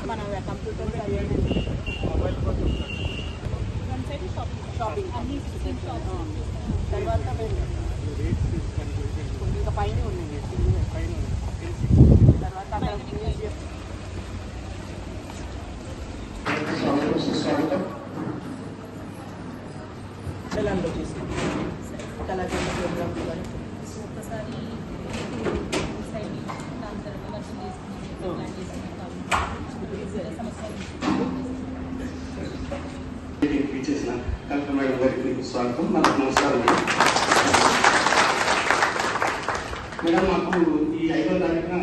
మన computer shopping అన్ని తర్వాత ఇంకా పైన ఉన్నాయి తర్వాత తెలంగాణలో చేసింది కళాకార ప్రోగ్రామ్ ఒకసారి దాని తర్వాత చేసిన కలెక్టర్ మేడం గారికి స్వాగతం. నాకు నమస్కారం మేడం. మాకు ఈ 5వ తారీఖున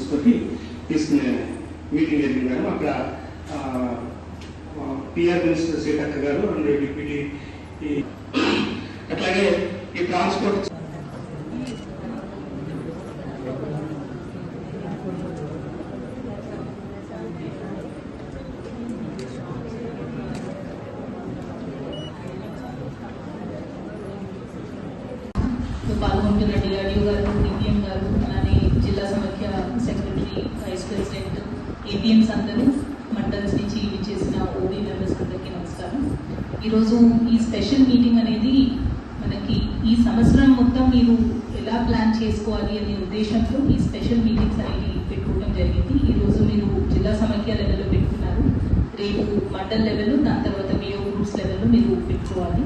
తోటి తీసుకునే మీటింగ్ జరిగింది మేడం. అక్కడ పిఆర్ మినిస్టర్ శ్రీకాంత్ గారు అండ్ డిప్యూటీ అట్లాగే ఈ ట్రాన్స్పోర్ట్ పాల్గొంటున్న డిఆర్డిఓ గారు, డిపిఎం గారు, అలానే జిల్లా సమైక్య సెక్రటరీ, వైస్ ప్రెసిడెంట్, ఏపీఎంస్ అందరూ, మండల్స్ నుంచి చేసిన ఓబీ మెంబర్స్ అందరికీ నమస్కారం. ఈరోజు ఈ స్పెషల్ మీటింగ్ అనేది మనకి ఈ సంవత్సరం మొత్తం మీరు ఎలా ప్లాన్ చేసుకోవాలి అనే ఉద్దేశంతో ఈ స్పెషల్ మీటింగ్స్ అనేవి పెట్టుకోవడం జరిగింది. ఈరోజు మీరు జిల్లా సమైక్య లెవెల్లో పెట్టుకున్నారు, రేపు మండల్ లెవెల్, దాని తర్వాత విఓ గ్రూప్స్ లెవెల్లో మీరు పెట్టుకోవాలి.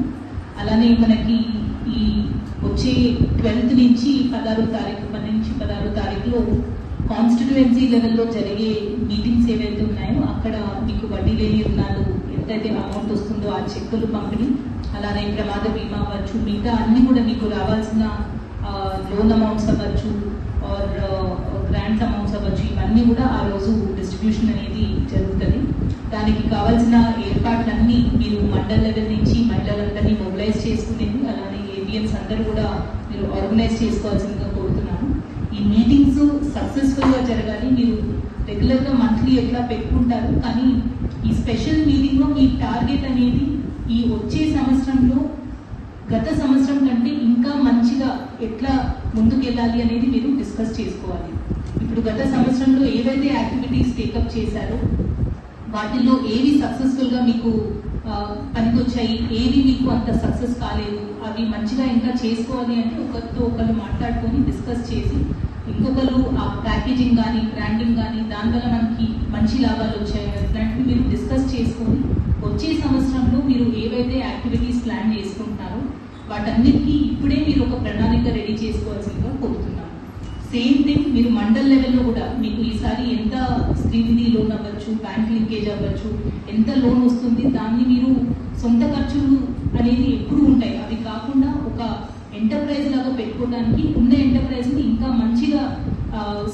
అలానే మనకి ఈ వచ్చే 12th నుంచి 16వ తారీఖులో కాన్స్టిట్యుయెన్సీ లెవెల్లో జరిగే మీటింగ్స్ ఏవైతే ఉన్నాయో అక్కడ మీకు వడ్డీ లేని రుణాలు ఎంతైతే అమౌంట్ వస్తుందో ఆ చెక్కులు పంపిణీ, అలానే ప్రమాద బీమా అవ్వచ్చు, మిగతా అన్ని కూడా మీకు రావాల్సిన లోన్ అమౌంట్స్ అవ్వచ్చు ఆర్ గ్రాంట్స్ అమౌంట్స్ అవ్వచ్చు, ఇవన్నీ కూడా ఆ రోజు డిస్ట్రిబ్యూషన్ అనేది జరుగుతుంది. దానికి కావాల్సిన ఏర్పాట్లన్నీ మీరు మండల్ లెవెల్ నుంచి మహిళలందరినీ మొబిలైజ్ చేసుకునేది, అలానే ఏపీఎంస్ అందరూ కూడా మీరు ఆర్గనైజ్ చేసుకోవాల్సిందిగా కోరుతున్నాను. ఈ మీటింగ్స్ సక్సెస్ఫుల్గా జరగాలి. మీరు రెగ్యులర్గా మంత్లీ ఎట్లా పెట్టుకుంటారు, కానీ ఈ స్పెషల్ మీటింగ్లో మీ టార్గెట్ అనేది ఈ వచ్చే సంవత్సరంలో గత సంవత్సరం కంటే ఇంకా మంచిగా ఎట్లా ముందుకెళ్ళాలి అనేది మీరు డిస్కస్ చేసుకోవాలి. ఇప్పుడు గత సంవత్సరంలో ఏవైతే యాక్టివిటీస్ టేకప్ చేశారో వాటిల్లో ఏవి సక్సెస్ఫుల్గా మీకు పనికొచ్చాయి, ఏవి మీకు అంత సక్సెస్ కాలేదు, అవి మంచిగా ఇంకా చేసుకోవాలి అంటే ఒకరితో ఒకరు మాట్లాడుకొని డిస్కస్ చేసి ఇంకొకరు ఆ ప్యాకేజింగ్ కానీ బ్రాండింగ్ కానీ దానివల్ల మనకి మంచి లాభాలు వచ్చాయి ఇట్లాంటివి మీరు డిస్కస్ చేసుకొని వచ్చే సంవత్సరంలో మీరు ఏవైతే యాక్టివిటీస్ ప్లాన్ చేసుకుంటున్నారో వాటన్నిటికీ ఇప్పుడే మీరు ఒక ప్రణాళిక రెడీ చేసుకోవాల్సిందిగా కోరుతున్నాను. సేమ్ థింగ్ మీరు మండల్ లెవెల్లో కూడా మీకు ఈసారి ఎంత స్త్రీనిధి లోన్ అవ్వచ్చు, బ్యాంక్ లింకేజ్ అవ్వచ్చు, ఎంత లోన్ వస్తుంది, దాన్ని మీరు సొంత ఖర్చులు అనేది ఎప్పుడు ఉంటాయి, అవి కాకుండా ఒక ఎంటర్ప్రైజ్ లాగా పెట్టుకోవడానికి ఉన్న ఎంటర్ప్రైజ్ని ఇంకా మంచిగా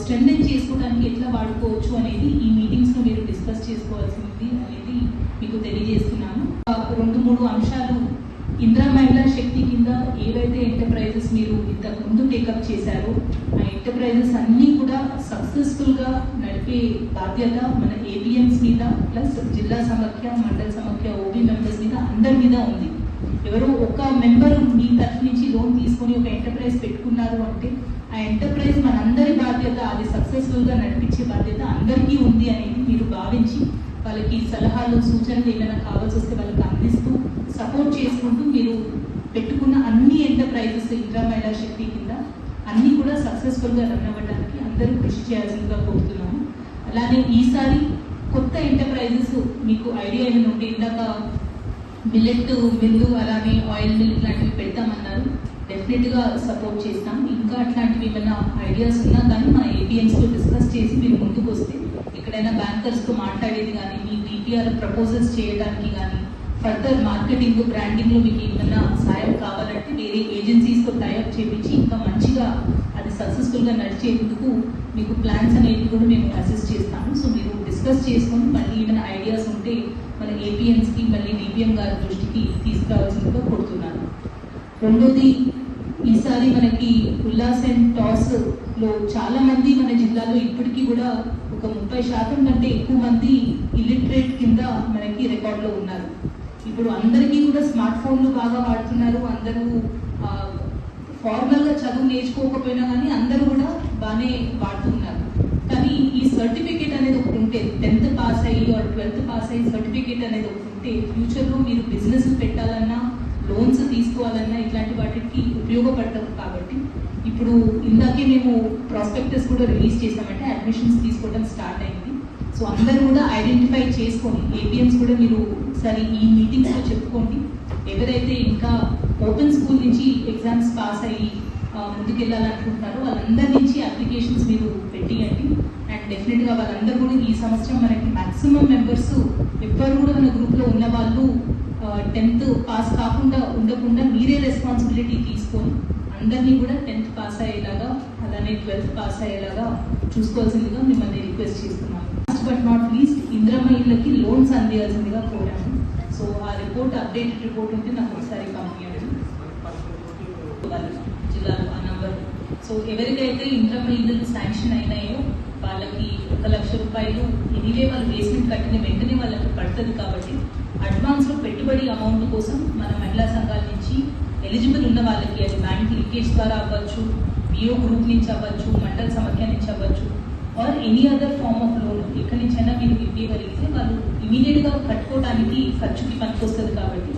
స్ట్రెంథెన్ చేసుకోవడానికి ఎట్లా వాడుకోవచ్చు అనేది ఈ మీటింగ్స్లో మీరు డిస్కస్ చేసుకోవాల్సింది అనేది మీకు తెలియజేస్తున్నాను. 2-3 అంశాలు ఇందిరా మహిళా శక్తి కింద ఏవైతే ఎంటర్ప్రైజెస్ మీరు ఇంతకు ముందు టేకప్ చేశారో ఆ ఎంటర్ప్రైజెస్ అన్నీ కూడా సక్సెస్ఫుల్గా నడిపే బాధ్యత మన ఏపీఎంస్ మీద ప్లస్ జిల్లా సమైక్య, మండల సమైక్య, ఓబీ మెంబర్స్ మీద అందరి మీద ఉంది. ఎవరో ఒక మెంబర్ మీ తరఫు నుంచి లోన్ తీసుకొని ఒక ఎంటర్ప్రైజ్ పెట్టుకున్నారు అంటే ఆ ఎంటర్ప్రైజ్ మనందరి బాధ్యత, అది సక్సెస్ఫుల్గా నడిపించే బాధ్యత అందరికీ ఉంది అనేది మీరు భావించి వాళ్ళకి సలహాలు, సూచనలు ఏమైనా కావాల్సి వస్తే వాళ్ళకి అందిస్తూ సపోర్ట్ చేసుకుంటూ మీరు పెట్టుకున్న అన్ని ఎంటర్ప్రైజెస్ ఇందిరా మహిళా శక్తి కింద అన్నీ కూడా సక్సెస్ఫుల్గా రన్ అవ్వడానికి అందరూ కృషి చేయాల్సిందిగా కోరుతున్నాను. అలానే ఈసారి కొత్త ఎంటర్ప్రైజెస్ మీకు ఐడియా ఏమైనా ఉంటే, ఇందాక మిల్లెట్ మిల్లు అలానే ఆయిల్ మిల్ ఇట్లాంటివి పెడతామన్నారు, డెఫినెట్గా సపోర్ట్ చేస్తాం. ఇంకా అట్లాంటివి ఏమైనా ఐడియాస్ ఉన్నా కానీ మన ఏపీఎంస్తో డిస్కస్ చేసి మీరు ముందుకు వస్తే ఎక్కడైనా బ్యాంకర్స్తో మాట్లాడేది కానీ, మీ డిపిఆర్ ప్రపోజల్స్ చేయడానికి కానీ, ఫర్దర్ మార్కెటింగ్ బ్రాండింగ్లో మీకు ఏమైనా సాయం కావాలంటే వేరే ఏజెన్సీస్తో టైఅప్ చేయించి ఇంకా మంచిగా అది సక్సెస్ఫుల్గా నడిచేందుకు మీకు ప్లాన్స్ అనేవి కూడా మేము అసిస్ట్ చేస్తాము. సో మీరు డిస్కస్ చేసుకొని మళ్ళీ ఏమైనా ఐడియాస్ ఉంటే మన ఏపీఎంస్కి మళ్ళీ డిపిఎం గారి దృష్టికి తీసుకురావాల్సిందిగా కోరుతున్నాను. రెండోది, ఈసారి మనకి ఉల్లాస్ అండ్ టాస్లో చాలా మంది మన జిల్లాలో ఇప్పటికీ కూడా ఒక 30% కంటే ఎక్కువ మంది ఇల్లిటరేట్ కింద మనకి రికార్డులో ఉన్నారు. ఇప్పుడు అందరికీ కూడా స్మార్ట్ ఫోన్లు బాగా వాడుతున్నారు. అందరూ ఫార్మల్గా చదువు నేర్చుకోకపోయినా కానీ అందరూ కూడా బాగానే వాడుతున్నారు. కానీ ఈ సర్టిఫికేట్ అనేది ఒకటి ఉంటే 10th పాస్ అయ్యి 12th పాస్ అయ్యి సర్టిఫికేట్ అనేది ఒకటి ఉంటే ఫ్యూచర్లో మీరు బిజినెస్ పెట్టాలన్నా, లోన్స్ తీసుకోవాలన్నా ఇట్లాంటి వాటికి ఉపయోగపడతాం. కాబట్టి ఇప్పుడు ఇందాకే మేము ప్రాస్పెక్టస్ కూడా రిలీజ్ చేసామంటే అడ్మిషన్స్ తీసుకోవడం స్టార్ట్ అయింది. సో అందరూ కూడా ఐడెంటిఫై చేసుకొని ఏపీఎంస్ కూడా మీరు ఒకసారి ఈ మీటింగ్స్లో చెప్పుకోండి. ఎవరైతే ఇంకా ఓపెన్ స్కూల్ నుంచి ఎగ్జామ్స్ పాస్ అయ్యి ముందుకెళ్ళాలనుకుంటున్నారో వాళ్ళందరి నుంచి అప్లికేషన్స్ మీరు పెట్టియండి. అండ్ డెఫినెట్గా వాళ్ళందరూ కూడా ఈ సంవత్సరం మనకి మ్యాక్సిమం మెంబర్స్ ఎవ్వరు కూడా మన గ్రూప్లో ఉన్న వాళ్ళు 10th పాస్ కాకుండా ఉండకుండా మీరే రెస్పాన్సిబిలిటీ తీసుకొని అందరినీ కూడా 10th పాస్ అయ్యేలాగా అలానే 12th పాస్ అయ్యేలాగా చూసుకోవాల్సిందిగా మిమ్మల్ని రిక్వెస్ట్ చేస్తున్నాను. Last but not least Indiramma ఇళ్ళకి లోన్స్ అందియాల్సిందిగా కోరాను. సో ఆ రిపోర్ట్ అప్డేటెడ్ రిపోర్ట్ ఉంటే నాకు ఒకసారి పంపించండి జిల్లాలో ఆ నంబర్. సో ఎవరికైతే ఇందిరమ్మ ఇళ్ళు శాంక్షన్ అయినాయో వాళ్ళకి 1 లక్ష రూపాయలు ఎనీవే వాళ్ళు బేస్మెంట్ కట్టిన వెంటనే వాళ్ళకి పడుతుంది. కాబట్టి అడ్వాన్స్లో పెట్టుబడి అమౌంట్ కోసం మన మహిళా సంఘాల నుంచి ఎలిజిబుల్ ఉన్న వాళ్ళకి, అది బ్యాంక్ లింకేజ్ ద్వారా అవ్వచ్చు, బిఓ గ్రూప్ నుంచి అవ్వచ్చు, మండల సమాఖ్య నుంచి అవ్వచ్చు, or any other form of loan ఎక్కడి నుంచైనా మీరు ఇవ్వగలిగితే వాళ్ళు ఇమీడియట్గా కట్టుకోవడానికి ఖర్చుకి పనికొస్తుంది. కాబట్టి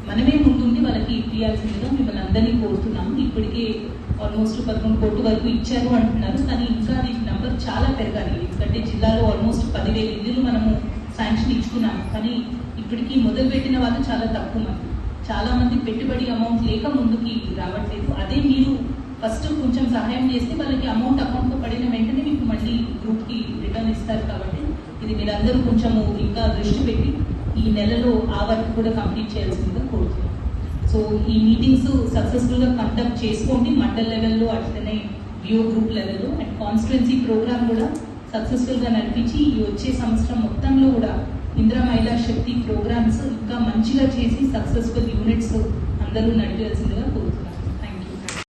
మనమే ముందుండి వాళ్ళకి ఇప్పియాల్సిందిగా మిమ్మల్ని అందరినీ కోరుతున్నాము. ఇప్పటికే ఆల్మోస్ట్ 11 కోట్ల వరకు ఇచ్చారు అంటున్నారు. కానీ ఇంకా అది నెంబర్ చాలా పెరగాలి. ఎందుకంటే జిల్లాలో ఆల్మోస్ట్ 10,000 ఇల్లులు మనము శాంక్షన్ ఇచ్చుకున్నాము. కానీ ఇప్పటికీ మొదలుపెట్టిన వాళ్ళు చాలా తక్కువ మంది. చాలా మంది పెట్టుబడి అమౌంట్ లేక ముందుకి రావట్లేదు. అదే మీరు ఫస్ట్ కొంచెం సహాయం చేస్తే వాళ్ళకి అమౌంట్ అకౌంట్లో పడిన వెంటనే మీకు మళ్ళీ గ్రూప్కి రిటర్న్ ఇస్తారు. కాబట్టి ఇది మీరందరూ కొంచెము ఇంకా దృష్టి పెట్టి ఈ నెలలో ఆ వర్క్ కూడా కంప్లీట్ చేయాల్సిందిగా కోరుతున్నాం. సో ఈ మీటింగ్స్ సక్సెస్ఫుల్గా కండక్ట్ చేసుకోండి మండల్ లెవెల్లో, అట్లనే విఓ గ్రూప్ లెవెల్లో. అండ్ కాన్స్టిట్యున్సీ ప్రోగ్రామ్ కూడా సక్సెస్ఫుల్గా నడిపించి ఈ వచ్చే సంవత్సరం మొత్తంలో కూడా ఇందిరా మహిళా శక్తి ప్రోగ్రామ్స్ ఇంకా మంచిగా చేసి సక్సెస్ఫుల్ యూనిట్స్ అందరూ నడిపాల్సిందిగా కోరుతున్నాం.